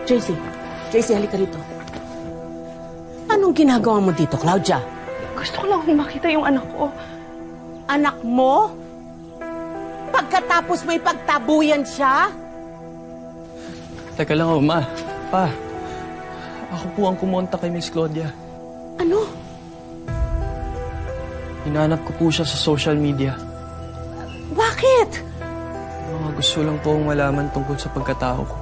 JC, halika rito. Anong ginagawa mo dito, Claudia? Gusto ko lang makita yung anak ko. Anak mo? Pagkatapos may pagtabuyan siya? Teka lang, Ma. Pa, ako po ang kumonta kay Miss Claudia. Ano? Hinanap ko po siya sa social media. Bakit? Mga gusto lang po akong malaman tungkol sa pagkatao ko.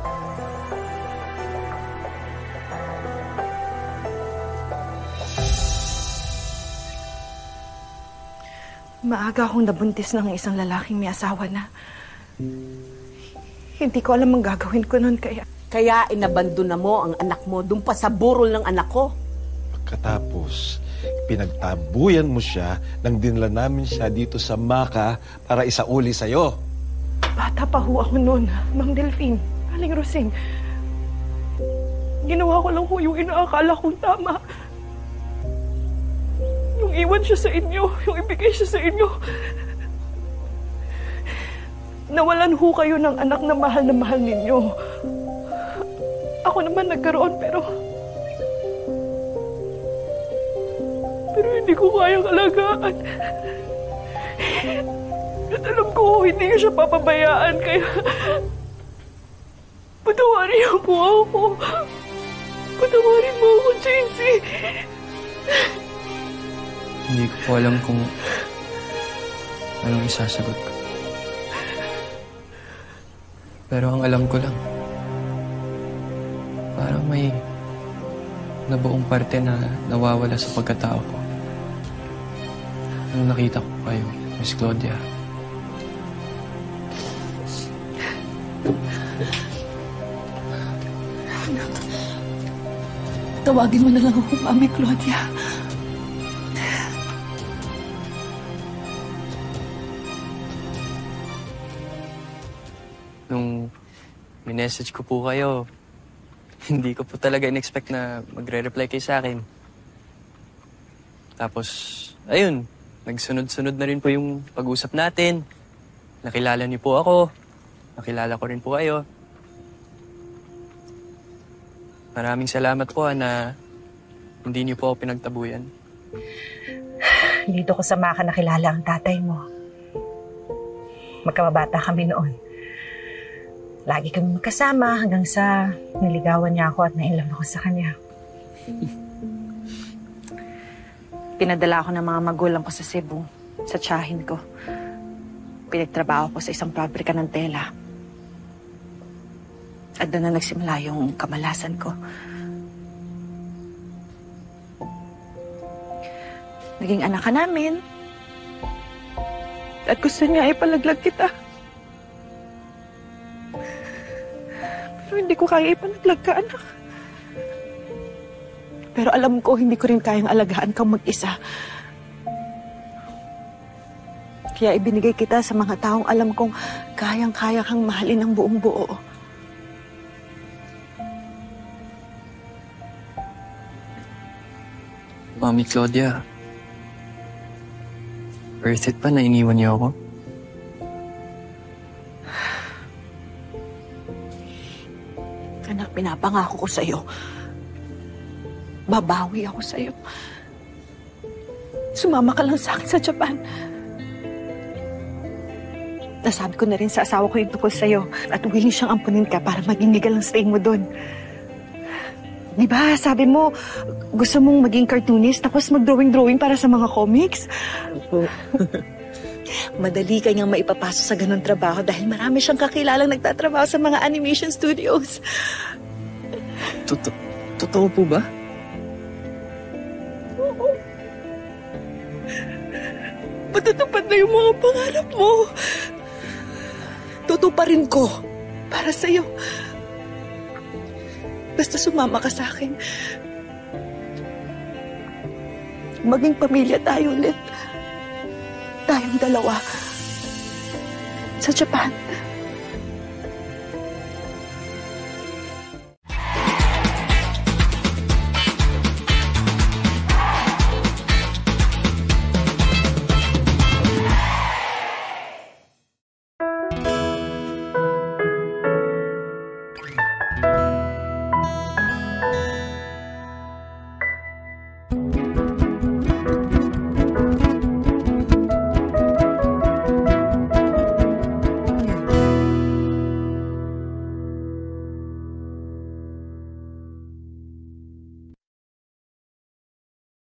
Maaga akong nabuntis ng isang lalaking may asawa na. Hindi ko alam ang gagawin ko noon kaya... Kaya inabandon na mo ang anak mo dun pa sa burol ng anak ko. Pagkatapos, pinagtabuyan mo siya nang dinala namin siya dito sa Maka para isauli sa'yo. Bata pa ho ako noon, Ma'am Delphine, Aling Rosing. Ginawa ko lang ho yung inaakala kong tama. Yung iwan siya sa inyo, yung ibigay siya sa inyo. Nawalan ho kayo ng anak na mahal ninyo. Ako naman nagkaroon pero hindi ko kayang alagaan. At alam ko, hindi ko siya papabayaan kaya patawarin niyo po ako. Patawarin mo ako, JC. Hindi ko po alam kung anong isasagot ko. Pero ang alam ko lang, parang may nabuong parte na nawawala sa pagkatao ko. Nung nakita ko kayo, Miss Claudia. Anak, tawagin mo na lang ako, Mami Claudia. Nung minessage ko po kayo, hindi ko po talaga in-expect na magre-reply kayo sa akin. Tapos, ayun, nagsunod-sunod na rin po yung pag-usap natin. Nakilala niyo po ako. Nakilala ko rin po kayo. Maraming salamat po na hindi niyo po ako pinagtabuyan. Dito ko sa Maka nakilala ang tatay mo. Magkababata kami noon. Lagi kami magkasama hanggang sa niligawan niya ako at nailam ako sa kanya. Pinadala ako ng mga magulang ko sa Cebu, sa tiyahin ko. Pinagtrabaho ko sa isang pabrika ng tela. At doon na nagsimula yung kamalasan ko. Naging anak ka namin. At gusto niya ipalaglag kita. Pero hindi ko kaya ipalaglag ka, anak. Pero alam ko, hindi ko rin kayang alagaan kang mag-isa. Kaya ibinigay kita sa mga taong alam kong kayang-kaya kang mahalin ng buong buo. Mami Claudia, worth it pa na iniwan niyo ako? Anak, pinapangako ko sa'yo. Babawi ako sa'yo. Sumama ka lang sa akin sa Japan. Nasabi ko na rin sa asawa ko yung tungkol sa'yo at willing siyang ampunin ka para maging legal ang stay mo doon. Di ba, sabi mo, gusto mong maging cartoonist tapos mag-drawing-drawing para sa mga comics? Madali kanyang maipapasok sa ganun trabaho dahil marami siyang kakilalang nagtatrabaho sa mga animation studios. Totoo po ba? Oo. Matutupad na yung mga pangarap mo. Tutuparin ko para sa'yo. Basta sumama ka sa akin. Maging pamilya tayo ulit. Tayong dalawa. Sa Japan.